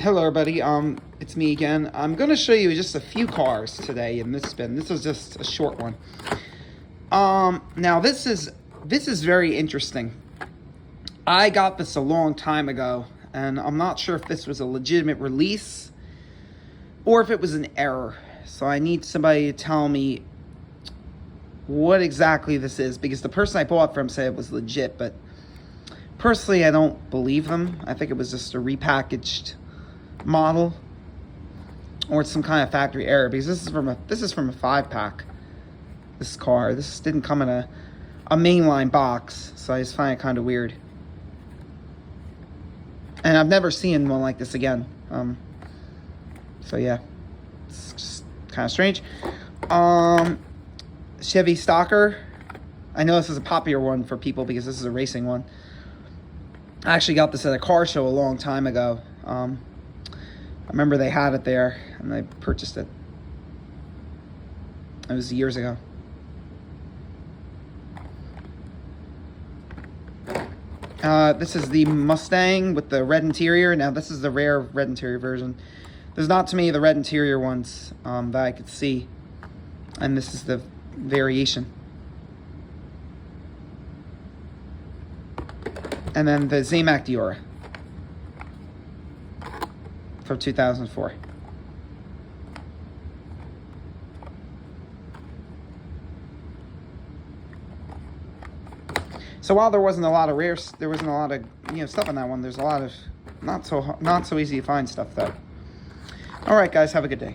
Hello everybody, it's me again. I'm going to show you just a few cars today in this spin. This is just a short one. Now this is very interesting. I got this a long time ago, and I'm not sure if this was a legitimate release or if it was an error. So I need somebody to tell me what exactly this is, because the person I bought from said it was legit, but personally I don't believe them. I think it was just a repackaged model, or it's some kind of factory error, because this is from a 5-pack. This car, this didn't come in a mainline box, so I just find it kind of weird, and I've never seen one like this again. So yeah, it's just kind of strange. Chevy Stalker, I know this is a popular one for people because this is a racing one. I actually got this at a car show a long time ago. I remember they had it there, and I purchased it. It was years ago. This is the Mustang with the red interior. Now, this is the rare red interior version. There's not too many of the red interior ones that I could see, and this is the variation. And then the Zamac Diora for 2004. So while there wasn't a lot of stuff on that one. There's a lot of not so easy to find stuff though. All right, guys, have a good day.